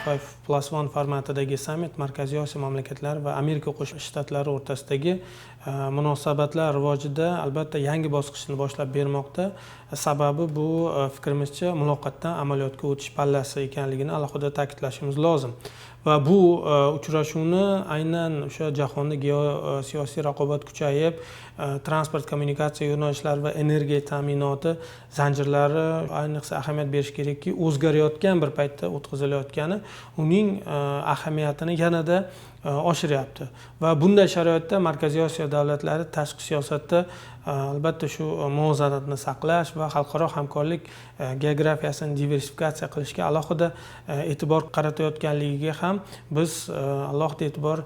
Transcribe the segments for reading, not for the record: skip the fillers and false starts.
C5+1 formatidagi sammit Markaziy Osiyo mamlakatlari va Amerika Qo'shma Shtatlari o'rtasidagi munosabatlar rivojida albatta yangi bosqichni boshlab bermoqda. Sababi bu fikrimizcha muloqotdan amaliyotga o'tish pallasi ekanligini alohida ta'kidlashimiz lozim. Va bu uchrashuvni aynan o'sha jahonda geosiyosiy raqobat kuchayib, transport kommunikatsiya yo'nalishlari va energiya ta'minoti zanjirlari ayniqsa ahamiyat berish kerakki, o'zgarayotgan bir paytda o'tkazilayotgani uning ahamiyatini yanada oshiryapti. Va bunday sharoitda Markaziy Osiyo davlatlari tashqi siyosatda albatta shu muvozanatni saqlash va xalqaro hamkorlik geografiyasini diversifikatsiya qilishga alohida e'tibor qaratayotganligiga ham biz alohida e'tibor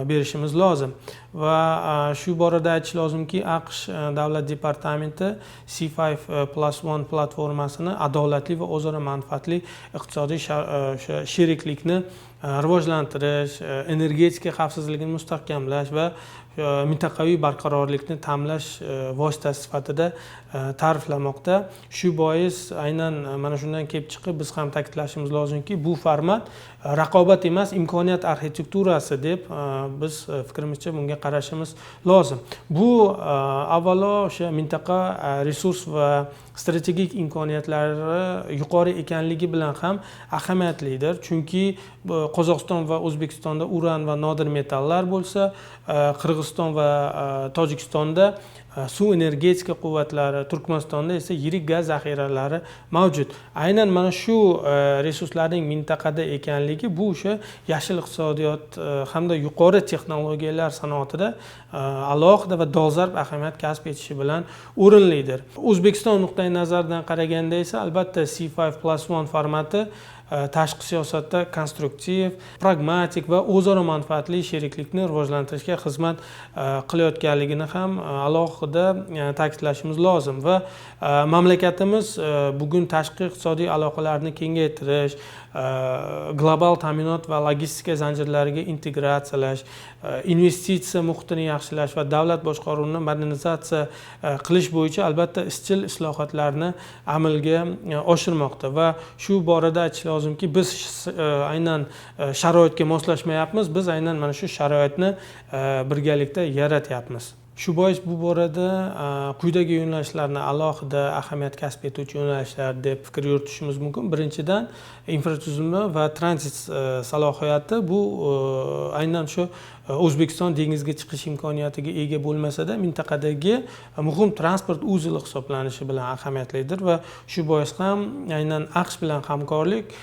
berishimiz lozim. Va shu borada aytish lozimki, AQSh davlat departamenti C5+1 platformasini adolatli va o'zaro manfaatli iqtisodiy sheriklikni rivojlantirish, energetika xavfsizligini mustahkamlash va mintaqaviy barqarorlikni ta'minlash vositasi sifatida ta'riflamoqda. Shu bois aynan mana shundan kelib chiqib biz ham ta'kidlashimiz lozimki, bu format raqobat emas, imkoniyat arxitekturasi deb biz fikrimizcha bunga qarashimiz lozim. Bu avvalo o'sha mintaqa resurs va strategik imkoniyatlari yuqori ekanligi bilan ham ahamiyatlidir. Chunki Qozog'iston va O'zbekistonda uran va nodir metallar bo'lsa, Qirg'iziston va Tojikistonda suv energetika quvvatlari, Turkmanistonda esa yirik gaz zaxiralari mavjud. Aynan mana shu resurslarning mintaqada ekanligi bu o'sha yashil iqtisodiyot hamda yuqori texnologiyalar sanoatida alohida va dolzarb ahamiyat kasb etishi bilan o'rinlidir. O'zbekiston nuqtai nazaridan qaraganda esa albatta C5+1 formati tashqi siyosatda konstruktiv, pragmatik va o'zaro manfaatli sheriklikni rivojlantirishga xizmat qilayotganligini ham alohida ta'kidlashimiz lozim. Va mamlakatimiz bugun tashqi iqtisodiy aloqalarni kengaytirish, global ta'minot va logistika zanjirlariga integratsiyalash, investitsiya muhitini yaxshilash va davlat boshqaruvini modernizatsiya qilish bo'yicha albatta izchil islohotlarni amalga oshirmoqda. Va shu borada aytish lozimki, biz aynan sharoitga moslashmayapmiz, biz aynan mana shu sharoitni birgalikda yaratyapmiz. Shu bois bu borada quyidagi yo'nalishlarni alohida ahamiyat kasb etuvchi yo'nalishlar deb fikr yuritishimiz mumkin. Birinchidan, infratuzilma va tranzit salohiyati. Bu aynan shu O'zbekiston dengizga chiqish imkoniyatiga ega bo'lmasa-da, mintaqadagi muhim transport uzili hisoblanishi bilan ahamiyatlidir va shu bois ham aynan AQSh bilan hamkorlik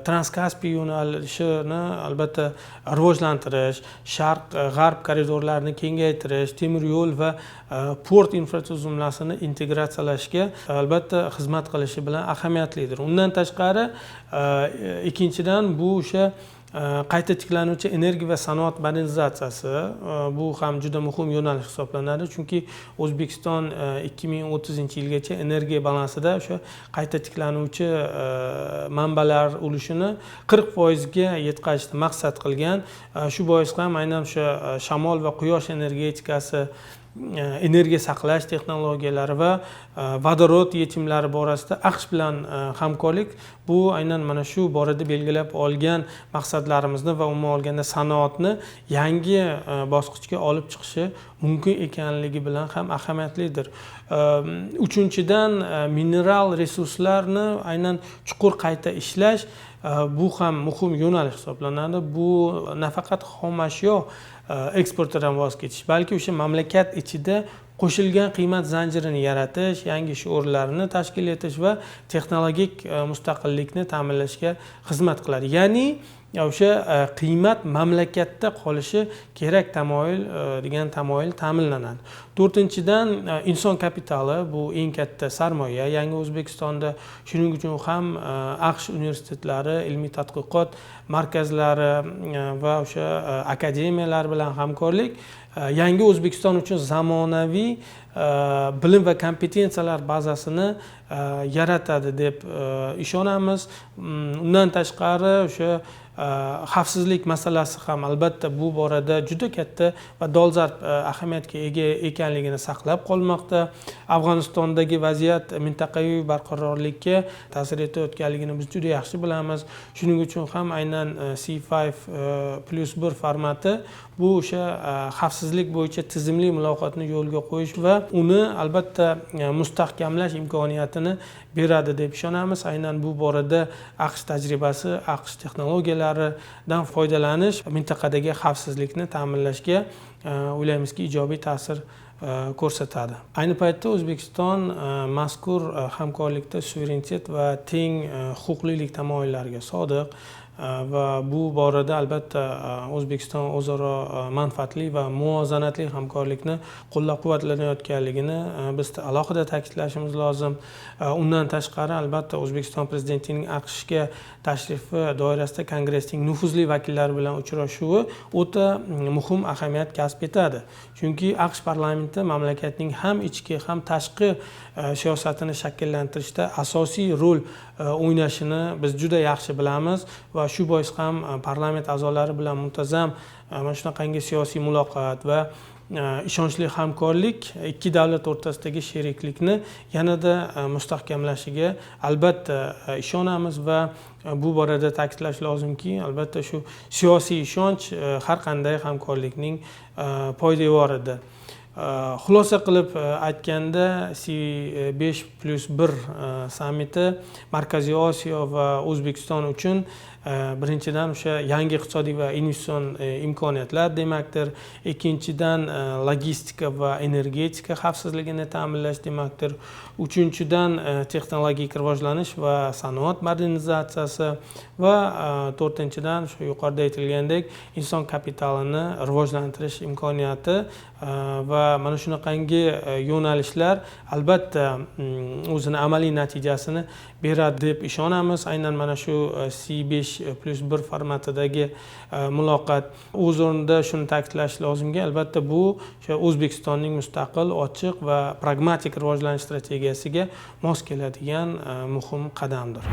Transkaspiy yo'nalishini albatta rivojlantirish, sharq-g'arb koridorlarini kengaytirish, temir yo'l va port infratuzilmasini integratsiyalashga albatta xizmat qilishi bilan ahamiyatlidir. Undan tashqari, ikkinchidan bu o'sha qayta tiklanuvchi energiya va sanoat modernizatsiyasi, bu ham juda muhim yo'nalish hisoblanadi. Chunki O'zbekiston 2030-yilgacha energiya balansida o'sha qayta tiklanuvchi manbalar ulushini 40% ga yetkazishni maqsad qilgan. Shu bois ham aynan o'sha shamol va quyosh energetikasi, energiya saqlash texnologiyalari va vodorod yechimlari borasida AQSh bilan hamkorlik bu aynan mana shu borada belgilab olgan maqsadlarimizni va umuman olganda sanoatni yangi bosqichga olib chiqishi mumkin ekanligi bilan ham ahamiyatlidir. Uchinchidan, mineral resurslarni aynan chuqur qayta ishlash bu ham muhim yo'nalish hisoblanadi. Bu nafaqat xomashyo eksportidan voz kechish, balki o'sha mamlakat ichida qo'shilgan qiymat zanjirini yaratish, yangi ish o'rinlarini tashkil etish va texnologik mustaqillikni ta'minlashga xizmat qiladi. Ya'ni o'sha qiymat mamlakatda qolishi kerak tamoyil degan tamoyil ta'minlanadi. To'rtinchidan, inson kapitali bu eng katta sarmoya. Yangi O'zbekistonda shuning uchun ham AQSh universitetlari, ilmiy tadqiqot markazlari va o'sha akademiyalar bilan hamkorlik yangi O'zbekiston uchun zamonaviy bilim va kompetensiyalar bazasini yaratadi deb ishonamiz. Undan tashqari o'sha xavfsizlik masalasi ham albatta bu borada juda katta va dolzarb ahamiyatga ega ekanligini saqlab qolmoqda. Afg'onistondagi vaziyat mintaqaviy barqarorlikka ta'sir etayotganligini biz juda yaxshi bilamiz. Shuning uchun ham aynan C5+1 formati bu o'sha xavfsizlik bo'yicha tizimli muloqotni yo'lga qo'yish va uni albatta mustahkamlash imkoniyatini beradi deb ishonamiz. Aynan bu borada AQSh tajribasi, AQSh texnologiyalaridan foydalanish mintaqadagi xavfsizlikni ta'minlashga o'ylaymizki ijobiy ta'sir ko'rsatadi. Ayni paytda O'zbekiston mazkur hamkorlikda suverenitet va teng huquqlilik tamoyillariga sodiq va bu borada albatta O'zbekiston o'zaro manfaatli va muvozanatli hamkorlikni qo'llab-quvvatlanayotganligini biz alohida ta'kidlashimiz lozim. Undan tashqari albatta O'zbekiston prezidentining AQShga tashrifi doirasida Kongressning nufuzli vakillari bilan uchrashuvi o'ta muhim ahamiyat kasb etadi. Chunki AQSh parlamenti mamlakatning ham ichki ham tashqi siyosatini shakllantirishda asosiy rol o'ynashini biz juda yaxshi bilamiz va shu bois ham parlament a'zolari bilan muntazam mana shunaqangi siyosiy muloqot va ishonchli hamkorlik ikki davlat o'rtasidagi sheriklikni yanada mustahkamlashiga albatta ishonamiz va bu borada ta'kidlash lozimki, albatta shu siyosiy ishonch har qanday hamkorlikning poydevoridir. Xulosa qilib aytganda C5+1 sammiti Markaziy Osiyo va O'zbekiston uchun birinchidan o'sha yangi iqtisodiy va investitsion imkoniyatlar demakdir. Ikkinchidan logistika va energetika xavfsizligini ta'minlash demakdir. Uchinchidan texnologik rivojlanish va sanoat modernizatsiyasi va to'rtinchidan shu yuqorida aytilgandek inson kapitalini rivojlantirish imkoniyati va mana shunaqangi yo'nalishlar albatta o'zini amaliy natijasini beradi deb ishonamiz. Aynan mana shu C5+1 formatidagi muloqot o'z o'rnida shuni ta'kidlash lozimki, albatta bu o'sha O'zbekistonning mustaqil, ochiq va pragmatik rivojlanish strategiyasiga mos keladigan muhim qadamdir.